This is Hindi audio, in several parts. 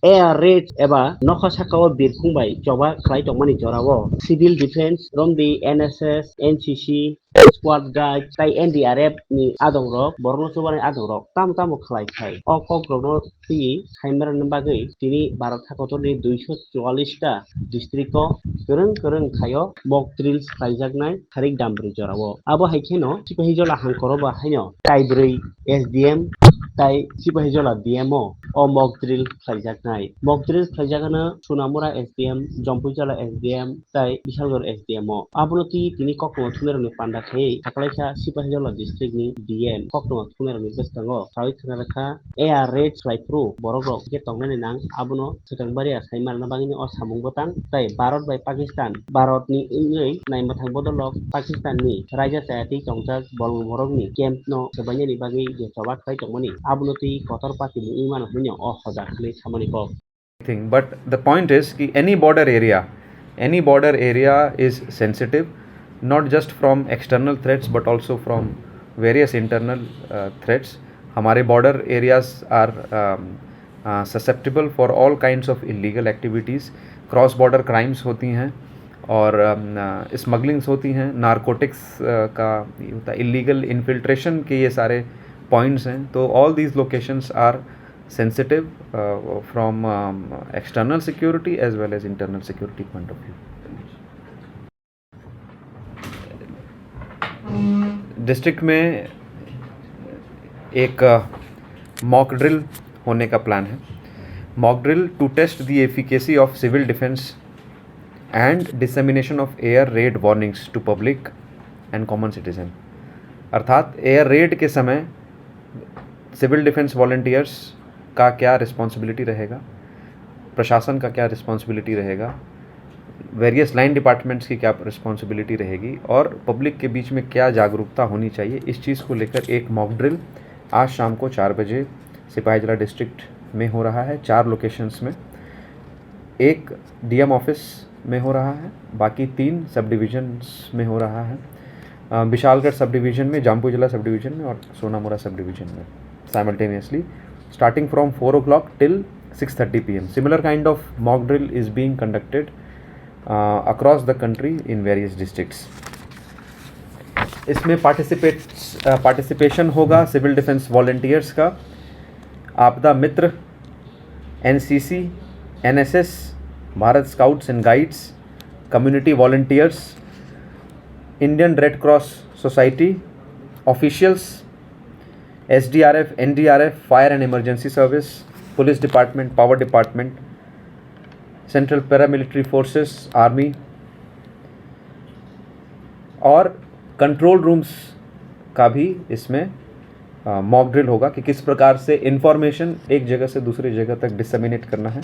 एयार रेड एबा नखा साखाव बिरफुंबाय जबा खालाय दंमानि जरावो सिभिल डिफेन्स रमदि एनएसएस एनसीसी स्क्वाड गार्ड ताई एनडीआरएफ नि आदं रok borno sobani adong rok tam tam khlai khai o kokrono tui khaimaran bagui tini bharat hakotoni 244 ta district o korong korong khayo mock drills khaijaknai tharik dambri jorao abo haikeno sipahijola hangkoro ba haino taibrui SDM tai sipahijola DMO o mock drill khaijaknai mock drill khaijagano sunamura SDM jompujala SDM tai bisalgor SDM o abono tini kokro thuneroni panda khai Kaklaisa Sipahijola district ni DM kokno thuneroni gestango sawi thunaraka air raid slaipru borok ke tongnani nang abono setangbari saimarna bangini o samung botang tai Bharat bai Pakistan Bharat ni ingei naimathang bodolok Pakistan ni raja tayati tongjak bolmorok ni camp no sebanya ni bagi je chawat khai tongmani abono kotor pati ni iman hunyo o hoja khali samani ko thing. But the point is कि any border area is sensitive, not just from external threats but also from various internal threats. हमारे border areas are susceptible for all kinds of illegal activities. Cross border crimes होती हैं और स्मगलिंग्स होती हैं, नारकोटिक्स का होता है, इलीगल इन्फिल्ट्रेशन के ये सारे पॉइंट्स हैं. तो all these locations are sensitive from external security as well as internal security point of view. District में एक मॉक ड्रिल होने का प्लान है. Mock drill to test the efficacy of civil defence and dissemination of air raid warnings to public and common citizen. अर्थात एयर रेड के समय सिविल डिफेंस वॉलंटियर्स का क्या रिस्पॉन्सिबिलिटी रहेगा, प्रशासन का क्या रिस्पॉन्सिबिलिटी रहेगा, वेरियस लाइन डिपार्टमेंट्स की क्या रिस्पॉन्सिबिलिटी रहेगी और पब्लिक के बीच में क्या जागरूकता होनी चाहिए, इस चीज़ को लेकर एक मॉक ड्रिल आज शाम को 4 बजे सिपाहीजला डिस्ट्रिक्ट में हो रहा है. 4 लोकेशंस में, एक डीएम ऑफिस में हो रहा है, बाकी 3 सब डिविजन्स में हो रहा है. विशालगढ़ सब डिवीज़न में, जामपुजला सब डिवीज़न में और सोनामुरा सब डिवीज़न में simultaneously, starting from 4 o'clock till 6:30 p.m. Similar kind of mock drill is being conducted across the country in various districts. इसमें पार्टिसिपेशन होगा सिविल डिफेंस वॉलंटियर्स का, Aapda Mitra, NCC, NSS, Bharat scouts and guides, community volunteers, Indian Red Cross society, officials, SDRF, NDRF, fire and emergency service, police department, power department, central paramilitary forces, army और कंट्रोल रूम्स का भी इसमें मॉक ड्रिल होगा कि किस प्रकार से इंफॉर्मेशन एक जगह से दूसरी जगह तक डिसेमिनेट करना है,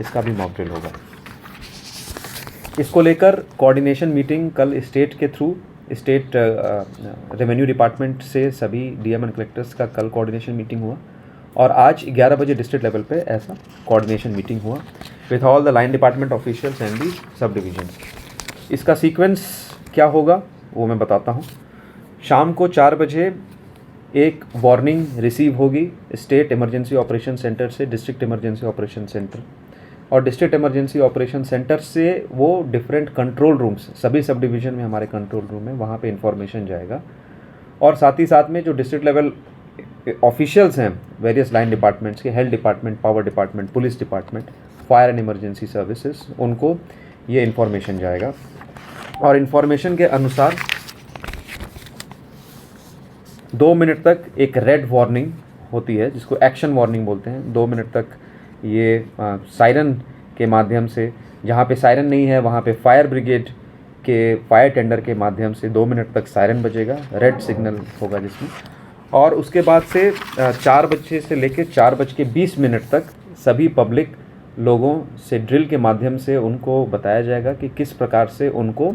इसका भी मॉक ड्रिल होगा. इसको लेकर कोऑर्डिनेशन मीटिंग कल स्टेट के थ्रू, स्टेट रेवेन्यू डिपार्टमेंट से सभी डीएम एंड कलेक्टर्स का कल कोऑर्डिनेशन मीटिंग हुआ और आज 11 बजे डिस्ट्रिक्ट लेवल पे ऐसा कोऑर्डिनेशन मीटिंग हुआ with all the line department officials and the सब डिविजन्स. इसका सीक्वेंस क्या होगा वो मैं बताता हूँ. शाम को 4 बजे एक वार्निंग रिसीव होगी स्टेट इमरजेंसी ऑपरेशन सेंटर से, डिस्ट्रिक्ट इमरजेंसी ऑपरेशन सेंटर, और डिस्ट्रिक्ट इमरजेंसी ऑपरेशन सेंटर से वो डिफरेंट कंट्रोल रूम्स, सभी सब डिवीज़न में हमारे कंट्रोल रूम है, वहाँ पे इंफॉर्मेशन जाएगा. और साथ ही साथ में जो डिस्ट्रिक्ट लेवल ऑफिशियल्स हैं वेरियस लाइन डिपार्टमेंट्स के, health department, power department, police department, fire and emergency services, उनको ये इन्फॉर्मेशन जाएगा. और इन्फॉर्मेशन के अनुसार 2 मिनट तक एक रेड वार्निंग होती है जिसको एक्शन वार्निंग बोलते हैं. 2 मिनट तक ये सायरन के माध्यम से, जहाँ पे सायरन नहीं है वहाँ पे फायर ब्रिगेड के फायर टेंडर के माध्यम से 2 मिनट तक सायरन बजेगा, रेड सिग्नल होगा जिसमें. और उसके बाद से 4 बजे से लेकर 4:20 तक सभी पब्लिक लोगों से ड्रिल के माध्यम से उनको बताया जाएगा कि किस प्रकार से उनको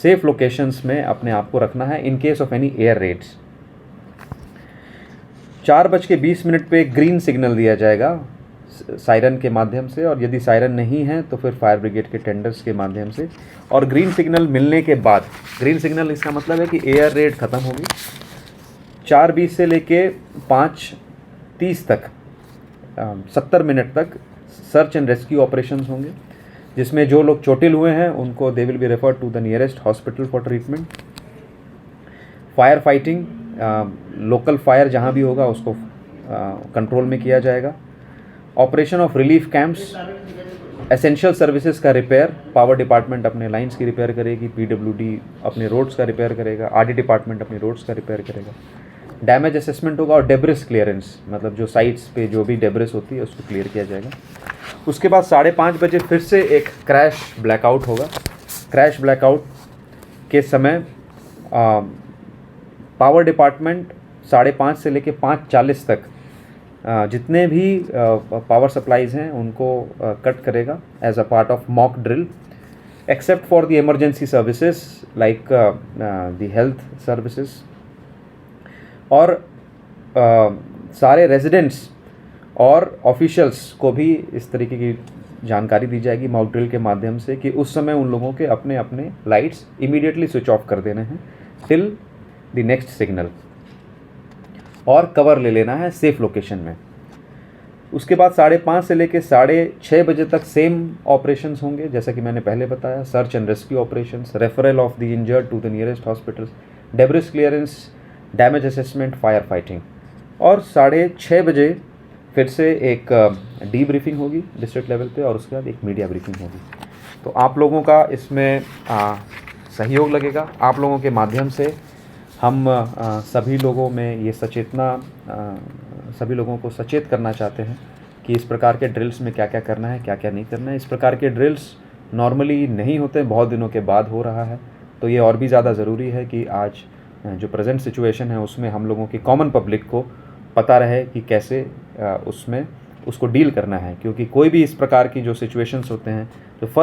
सेफ लोकेशंस में अपने आप को रखना है in case of any air Reds. 4:20 पे ग्रीन सिग्नल दिया जाएगा सायरन के माध्यम से, और यदि सायरन नहीं है तो फिर फायर ब्रिगेड के टेंडर्स के माध्यम से. और ग्रीन सिग्नल मिलने के बाद, ग्रीन सिग्नल इसका मतलब है कि एयर रेड ख़त्म होगी. 4:20 से लेके 5:30 तक 70 मिनट तक सर्च एंड रेस्क्यू ऑपरेशंस होंगे, जिसमें जो लोग चोटिल हुए हैं उनको they will be referred to the nearest hospital for treatment. Fire fighting, local fire जहाँ भी होगा उसको कंट्रोल में किया जाएगा। Operation of relief camps, essential services का रिपेयर, पावर डिपार्टमेंट अपने लाइंस की रिपेयर करेगी, पीडब्ल्यूडी अपने रोड्स का रिपेयर करेगा, आरडी डिपार्टमेंट अपने रोड्स का रिपेयर करेगा। डैमेज असेसमेंट होगा और डेब्रिस क्लियरेंस, मतलब जो साइट्स पे जो भी डेब्रिस होती है उसको क्लियर किया जाएगा। उसके बाद 5:30 बजे फिर से एक क्रैश ब्लैकआउट होगा। क्रैश ब्लैकआउट के समय पावर डिपार्टमेंट 5:30 से लेके 5:40 तक जितने भी पावर सप्लाईज़ हैं उनको कट करेगा as a part of mock drill, except for the emergency services like the health services. और सारे रेजिडेंट्स और ऑफिशियल्स को भी इस तरीके की जानकारी दी जाएगी मॉक ड्रिल के माध्यम से कि उस समय उन लोगों के अपने अपने लाइट्स इमीडिएटली स्विच ऑफ कर देने हैं टिल द नेक्स्ट सिग्नल, और कवर ले लेना है सेफ लोकेशन में। उसके बाद 5:30 से लेकर 6:30 बजे तक सेम ऑपरेशंस होंगे जैसा कि मैंने पहले बताया, search and rescue operations, referral of the injured to the nearest hospitals, debris clearance, damage assessment, fire fighting. और 6:30 बजे फिर से एक डी ब्रीफिंग होगी डिस्ट्रिक्ट लेवल पे, और उसके बाद एक मीडिया ब्रीफिंग होगी। तो आप लोगों का इसमें सहयोग लगेगा। आप लोगों के माध्यम से हम सभी लोगों में ये सभी लोगों को सचेत करना चाहते हैं कि इस प्रकार के ड्रिल्स में क्या क्या करना है, क्या क्या नहीं करना है। इस प्रकार के ड्रिल्स नॉर्मली नहीं होते, बहुत दिनों के बाद हो रहा है, तो ये और भी ज़्यादा ज़रूरी है कि आज जो प्रेजेंट सिचुएशन है उसमें हम लोगों की कॉमन पब्लिक को पता रहे कि कैसे उसमें उसको डील करना है, क्योंकि कोई भी इस प्रकार की जो सिचुएशंस होते हैं, जो